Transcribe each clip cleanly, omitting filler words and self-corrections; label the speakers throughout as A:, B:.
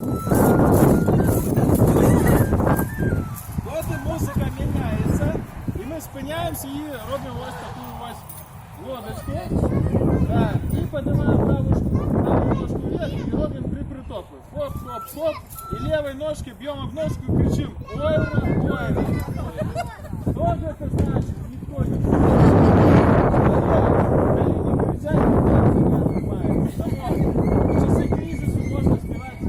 A: От музика міняється, і ми спиняємося і робимо ось таку ось лодочку. Так, і піднімаємо праву ножку вверх і робимо 3 притопи. Хоп, хоп, хоп. І лівою ножкою б'ємо в ножку і кричимо ойра, ойра. Що ж це значить? Ніхто не кричать, в часи кризису можна співати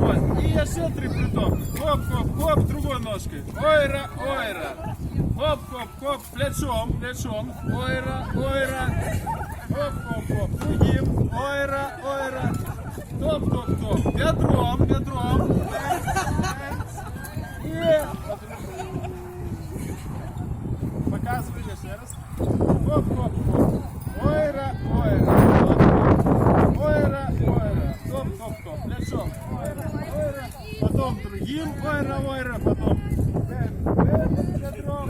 A: ось. І ще 3 притопи. Хоп, хоп, хоп, другой ножкой. Ойра, ойра. Хоп, хоп, хоп, плечом, плечом. Ойра, ойра. Хоп, хоп, хоп. Другим. Ойра, ойра. Топ, топ, топ. Бедром, бедром. И показываю еще раз. Хоп, хоп, хоп. Ойра, ойра. Ойра, ойра. Топ, топ, топ. Плечом. Ойра, ойра. Потом другим. Ойра, ойра. Потом бедром.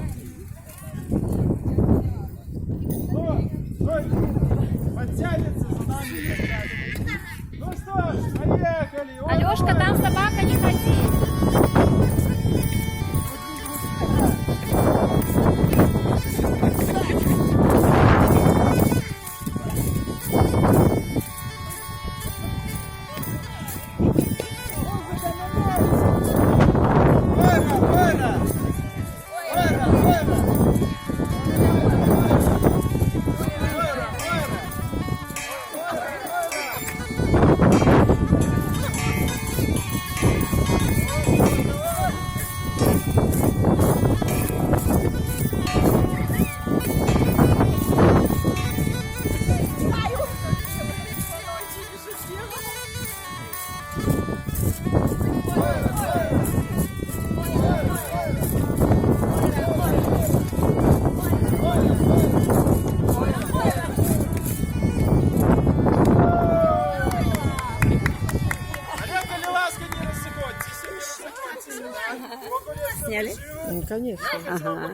A: Подтянется за нами. Ну что ж, поехали.
B: Алешка, там собака, не ходи.
C: Сняли?
D: Ну, конечно.
C: Ага.